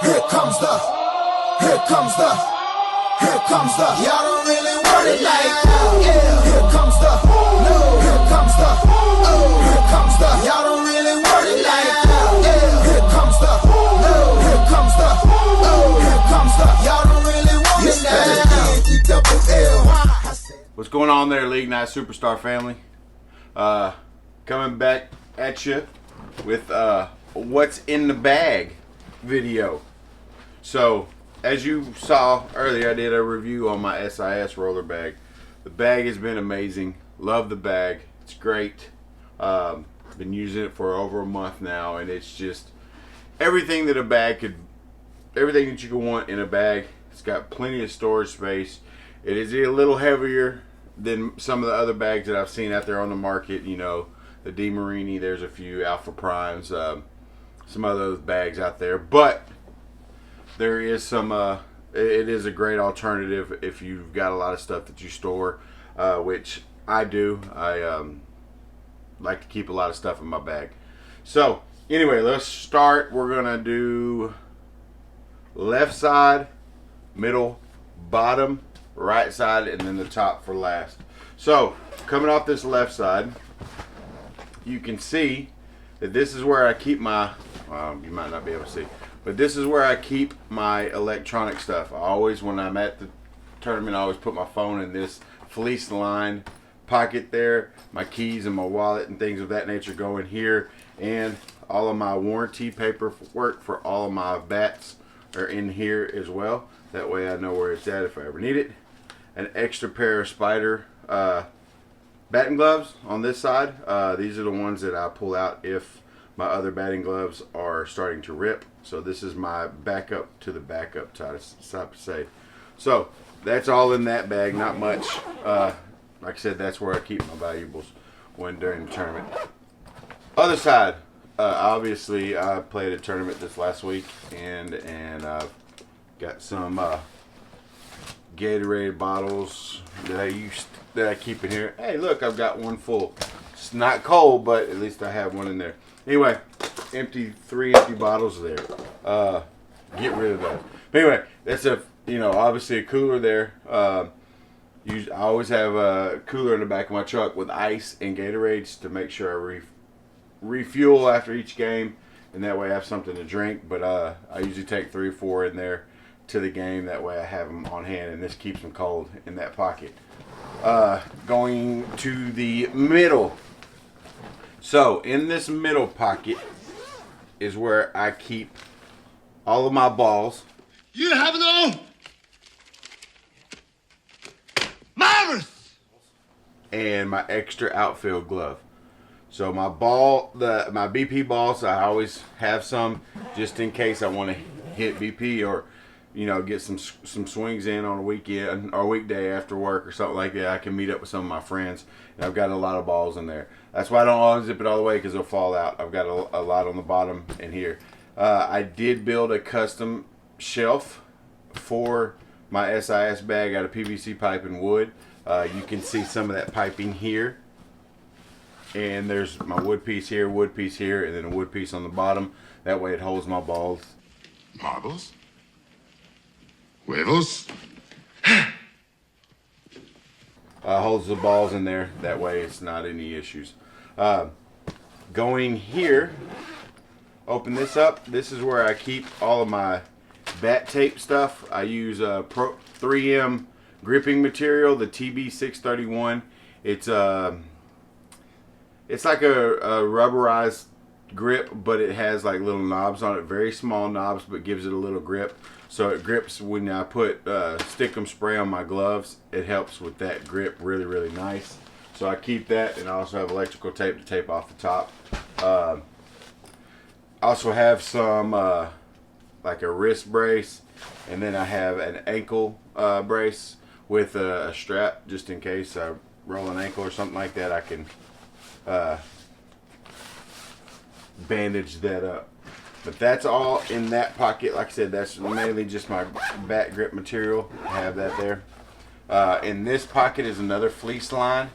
Here comes the, here comes the, here comes the. Y'all don't really want it like that. Yeah. Here comes the, no. Here comes the, oh. Here comes the. Y'all don't really want it like that. Yeah. Here comes the, no. Here comes the, oh. Here comes the. Y'all don't really want it like that. E-double-L. What's going on there, League Night Superstar family? Coming back at you with what's in the bag video. So, as you saw earlier, I did a review on my SIS Roller Bag. The bag has been amazing. Love the bag. It's great. Been using it for over a month now, and it's just everything that a bag could, everything that you could want in a bag. It's got plenty of storage space. It is a little heavier than some of the other bags that I've seen out there on the market. You know, the DeMarini, there's a few Alpha Primes, some of those bags out there, but there is some it is a great alternative if you've got a lot of stuff that you store, which I do. I like to keep a lot of stuff in my bag. So anyway, let's start. We're gonna do left side, middle, bottom, right side, and then the top for last. So coming off this left side, you can see that this is where I keep my, you might not be able to see, but this is where I keep my electronic stuff. I always, when I'm at the tournament, I always put my phone in this fleece lined pocket there. My keys and my wallet and things of that nature go in here, and all of my warranty paperwork for all of my bats are in here as well. That way I know where it's at if I ever need it. An extra pair of Spider batting gloves on this side. These are the ones that I pull out if my other batting gloves are starting to rip. So this is my backup to the backup type of say. So that's all in that bag, not much. Like I said, that's where I keep my valuables when during the tournament. Other side, obviously I played a tournament this last week, and I've got some Gatorade bottles that I keep in here. Hey, look, I've got one full. It's not cold, but at least I have one in there. Anyway, three empty bottles there. Get rid of those. But anyway, that's obviously a cooler there. I always have a cooler in the back of my truck with ice and Gatorades to make sure I refuel after each game, and that way I have something to drink. But I usually take 3 or 4 in there to the game. That way I have them on hand, and this keeps them cold in that pocket. Going to the middle. So in this middle pocket is where I keep all of my balls. You have no marvelous. And my extra outfield glove. So my my BP balls, I always have some just in case I want to hit BP or get some swings in on a weekend or weekday after work or something like that. I can meet up with some of my friends, and I've got a lot of balls in there. That's why I don't unzip it all the way, because they'll fall out. I've got a lot on the bottom in here. I did build a custom shelf for my SIS bag out of PVC pipe and wood. You can see some of that piping here, and there's my wood piece here, and then a wood piece on the bottom. That way it holds my balls. Marbles? Huevos? Holds the balls in there. That way it's not any issues. Going here, open this up. This is where I keep all of my bat tape stuff. I use 3M gripping material, the TB631. It's like a rubberized grip, but it has like little knobs on it, very small knobs, but gives it a little grip. So it grips when I put stickum spray on my gloves. It helps with that grip really, really nice. So I keep that, and I also have electrical tape to tape off the top. I also have some like a wrist brace, and then I have an ankle brace with a strap just in case I roll an ankle or something like that. I can bandage that up. But that's all in that pocket. Like I said, that's mainly just my bat grip material. I have that there. In this pocket is another fleece line,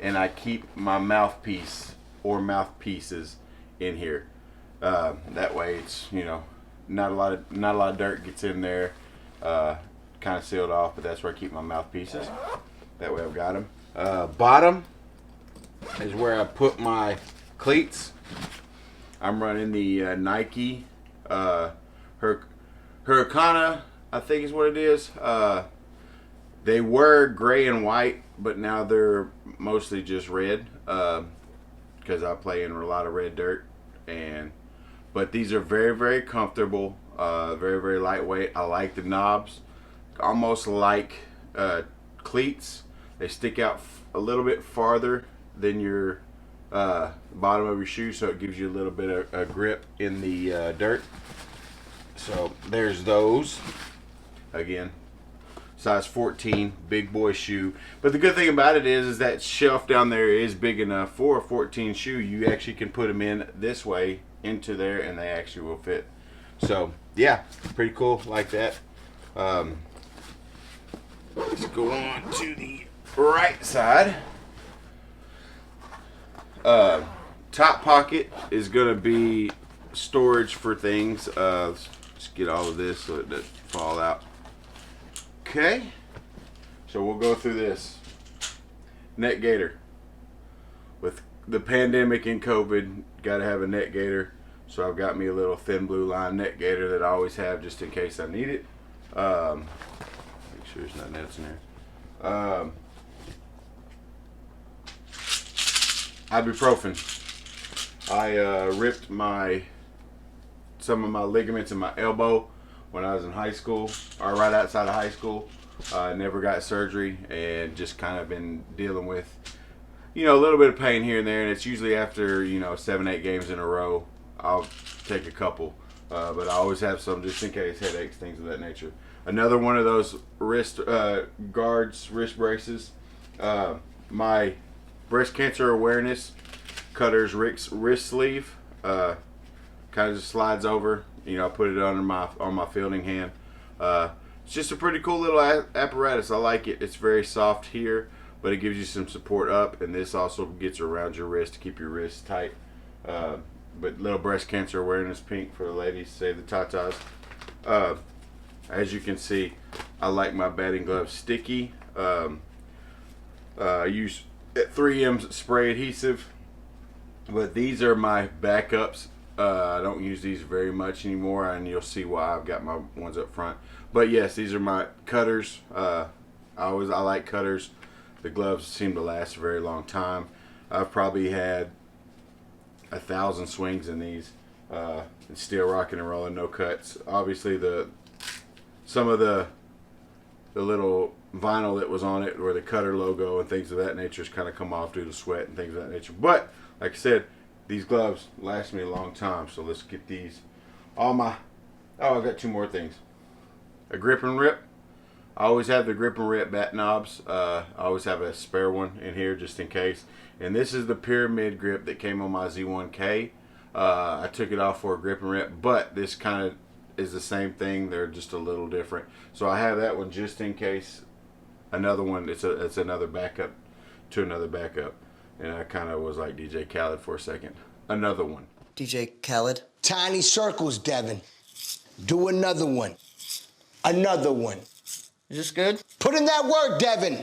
and I keep my mouthpiece or mouthpieces in here. That way it's, not a lot of dirt gets in there. Kind of sealed off, but that's where I keep my mouthpieces. That way I've got them. Bottom is where I put my cleats. I'm running the Nike Hurricane, I think is what it is. They were gray and white, but now they're mostly just red because I play in a lot of red dirt. But these are very, very comfortable, very, very lightweight. I like the knobs, almost like cleats. They stick out a little bit farther than your bottom of your shoe, so it gives you a little bit of grip in the dirt. So there's those. Again, size 14, big boy shoe. But the good thing about it is that shelf down there is big enough for a 14 shoe. You actually can put them in this way into there, and they actually will fit. So yeah, pretty cool like that. Let's go on to the right side. Top pocket is going to be storage for things. Let's get all of this so it doesn't fall out. Okay, so we'll go through this. Net gaiter. With the pandemic and COVID, got to have a net gaiter. So I've got me a little thin blue line net gaiter that I always have just in case I need it. Make sure there's nothing else in there. Ibuprofen. I ripped some of my ligaments in my elbow when I was in high school, or right outside of high school. Never got surgery, and just kind of been dealing with, a little bit of pain here and there. And it's usually after 7-8 games in a row, I'll take a couple, but I always have some just in case, headaches, things of that nature. Another one of those wrist guards, wrist braces. My breast cancer awareness cutter's wrist sleeve kind of just slides over. I put it on my fielding hand. It's just a pretty cool little apparatus. I like it. It's very soft here, but it gives you some support up, and this also gets around your wrist to keep your wrist tight. But little breast cancer awareness pink for the ladies, save the tatas. As you can see, I like my batting gloves sticky. I use 3M spray adhesive, but these are my backups. I don't use these very much anymore, and you'll see why. I've got my ones up front. But yes, these are my cutters. I like cutters. The gloves seem to last a very long time. I've probably had 1,000 swings in these, and still rocking and rolling, no cuts. Obviously, some of the little vinyl that was on it, or the cutter logo and things of that nature, has kind of come off due to sweat and things of that nature. But like I said, these gloves last me a long time. So let's get these. I've got 2 more things. A grip and rip. I always have the grip and rip bat knobs. I always have a spare one in here just in case. And this is the pyramid grip that came on my Z1K. I took it off for a grip and rip, but this kind of is the same thing. They're just a little different. So I have that one just in case. Another one, it's another backup to another backup. And I kind of was like DJ Khaled for a second. Another one. DJ Khaled. Tiny circles, Devin. Do another one. Another one. Is this good? Put in that word, Devin.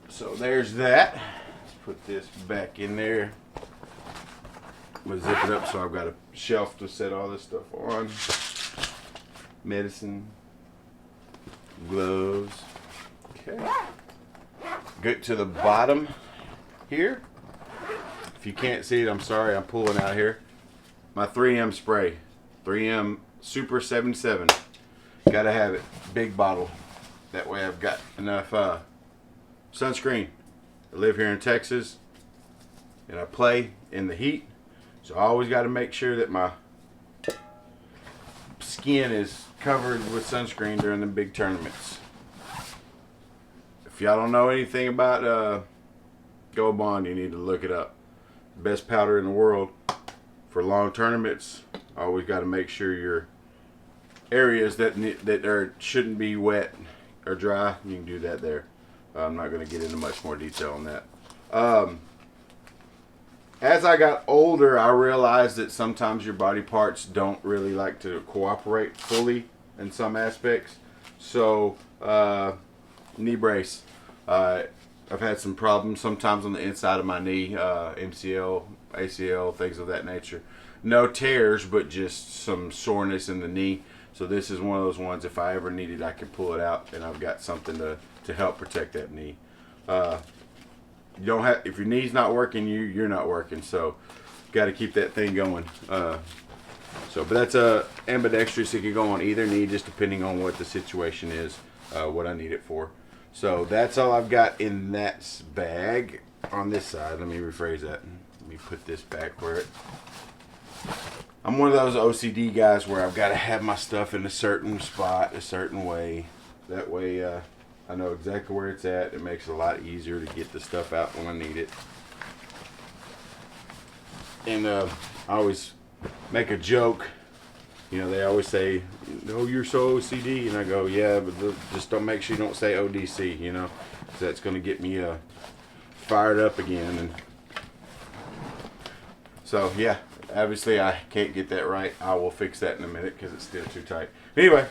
So there's that. Let's put this back in there. I'm going to zip it up so I've got a shelf to set all this stuff on. Medicine. Gloves. Okay. Get to the bottom here. If you can't see it, I'm sorry, I'm pulling out here. My 3M spray. 3M Super 77. Gotta have it. Big bottle. That way I've got enough sunscreen. I live here in Texas, and I play in the heat. So I always got to make sure that my skin is covered with sunscreen during the big tournaments. If y'all don't know anything about Gold Bond, you need to look it up. Best powder in the world for long tournaments. Always got to make sure your areas that shouldn't be wet or dry, you can do that there. I'm not going to get into much more detail on that. as I got older, I realized that sometimes your body parts don't really like to cooperate fully in some aspects. So, knee brace. I've had some problems sometimes on the inside of my knee, MCL, ACL, things of that nature. No tears, but just some soreness in the knee. So this is one of those ones, if I ever need it, I can pull it out, and I've got something to help protect that knee. You don't have, if your knee's not working, you're not working. So got to keep that thing going. But that's ambidextrous. It can go on either knee, just depending on what the situation is, what I need it for. So that's all I've got in that bag on this side. Let me rephrase that. Let me put this back where it. I'm one of those OCD guys where I've got to have my stuff in a certain spot, a certain way. That way I know exactly where it's at. It makes it a lot easier to get the stuff out when I need it. And I always make a joke. You know, they always say, "Oh, you're so OCD," and I go, "Yeah, but just don't make sure you don't say ODC." You know, 'cause that's going to get me fired up again. And so, yeah, obviously I can't get that right. I will fix that in a minute because it's still too tight. Anyway,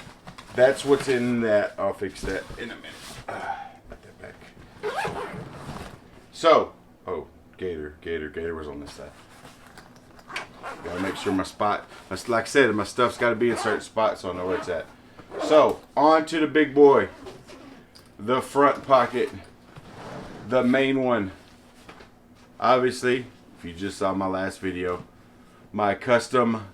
that's what's in that. I'll fix that in a minute. Put that back. So, oh, Gator was on this side. Gotta make sure my spot, like I said, my stuff's gotta be in certain spots so I know where it's at. So, on to the big boy. The front pocket. The main one. Obviously, if you just saw my last video, my custom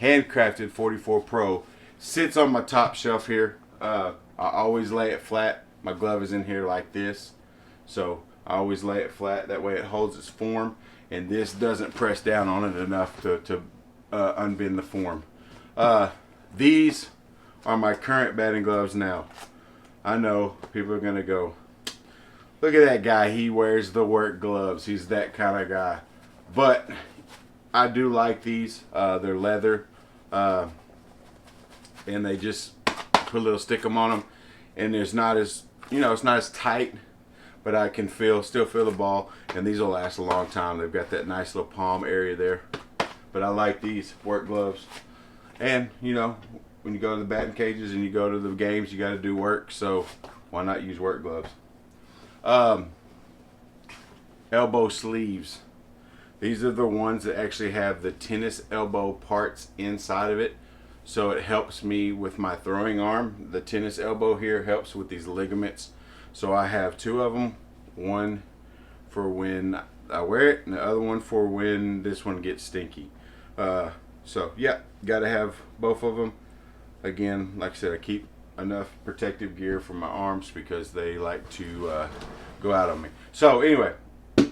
handcrafted 44 Pro sits on my top shelf here. I always lay it flat. My glove is in here like this. So, I always lay it flat. That way it holds its form. And this doesn't press down on it enough to unbend the form. These are my current batting gloves now. I know people are going to go, "Look at that guy. He wears the work gloves. He's that kind of guy." But I do like these. They're leather. And they just put a little stickum on them. And it's not as, it's not as tight. But I can still feel the ball, and these will last a long time. They've got that nice little palm area there. But I like these work gloves. And, when you go to the batting cages and you go to the games, you got to do work. So why not use work gloves? Elbow sleeves. These are the ones that actually have the tennis elbow parts inside of it. So it helps me with my throwing arm. The tennis elbow here helps with these ligaments. So I have two of them, one for when I wear it and the other one for when this one gets stinky. So yeah, gotta have both of them. Again, like I said, I keep enough protective gear for my arms because they like to go out on me. So anyway,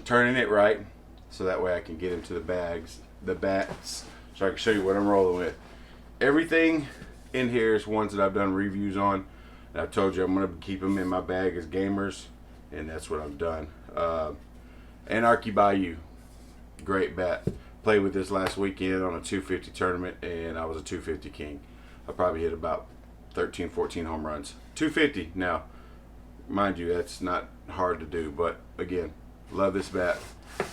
turning it right so that way I can get into the bats, so I can show you what I'm rolling with. Everything in here is ones that I've done reviews on. And I've told you I'm going to keep them in my bag as gamers, and that's what I've done. Anarchy Bayou, great bat. Played with this last weekend on a 250 tournament, and I was a 250 king. I probably hit about 13, 14 home runs. 250, now, mind you, that's not hard to do, but again, love this bat.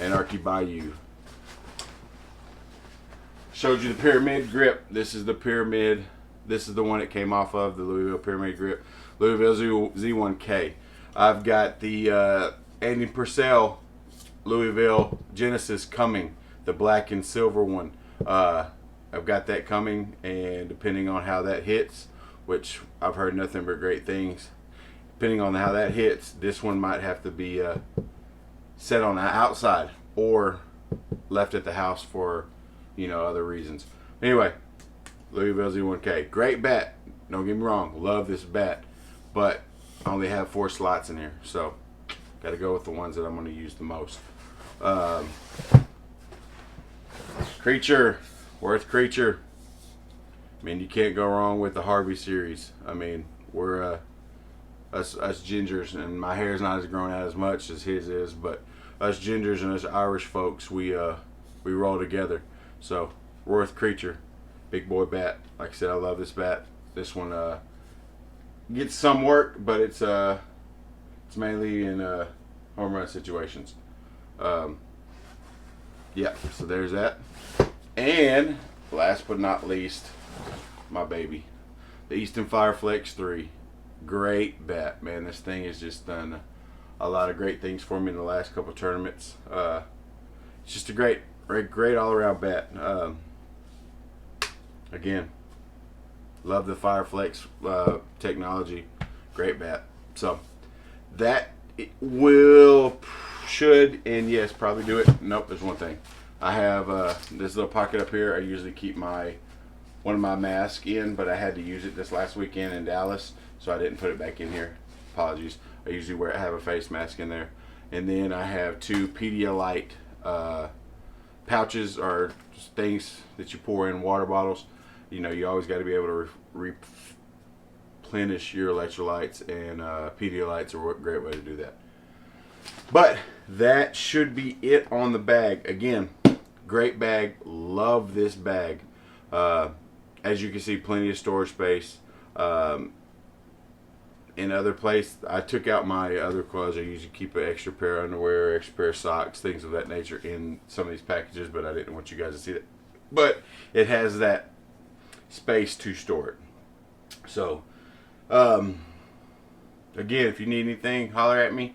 Anarchy Bayou. Showed you the pyramid grip. This is the pyramid. This is the one it came off of, the Louisville Pyramid Grip. Louisville Z1K. I've got the Andy Purcell Louisville Genesis coming, the black and silver one. I've got that coming, and depending on how that hits, which I've heard nothing but great things, depending on how that hits, this one might have to be set on the outside or left at the house for, other reasons. Anyway, Louisville Z1K. Great bat. Don't get me wrong. Love this bat. But I only have 4 slots in here. So, got to go with the ones that I'm going to use the most. Creature. Worth Creature. I mean, you can't go wrong with the Harvey series. I mean, we're us gingers, and my hair's not as grown out as much as his is, but us gingers and us Irish folks, we roll together. So, Worth Creature. Big boy bat. Like I said, I love this bat. This one gets some work, but it's mainly in home run situations. Yeah, so there's that. And last but not least, my baby, the Easton Fireflex 3. Great bat, man. This thing has just done a lot of great things for me in the last couple of tournaments. It's just a great all-around bat. Again, love the Fireflex technology. Great bat. So that should, and yes, probably do it. Nope, there's one thing. I have this little pocket up here. I usually keep one of my masks in, but I had to use it this last weekend in Dallas, so I didn't put it back in here. Apologies. I usually have a face mask in there. And then I have 2 Pedialyte pouches, or just things that you pour in water bottles. You know, you always got to be able to replenish your electrolytes, and Pedialytes are a great way to do that. But that should be it on the bag. Again, great bag. Love this bag. As you can see, plenty of storage space. In other place, I took out my other clothes. I usually keep an extra pair of underwear, extra pair of socks, things of that nature in some of these packages, but I didn't want you guys to see that. But it has that space to store it. So, again, if you need anything, holler at me.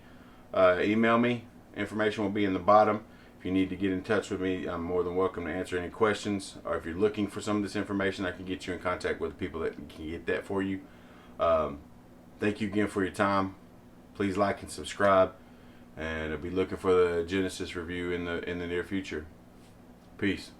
Email me. Information will be in the bottom. If you need to get in touch with me, I'm more than welcome to answer any questions. Or if you're looking for some of this information, I can get you in contact with the people that can get that for you. Thank you again for your time. Please like and subscribe, and I'll be looking for the Genesis review in the near future. Peace.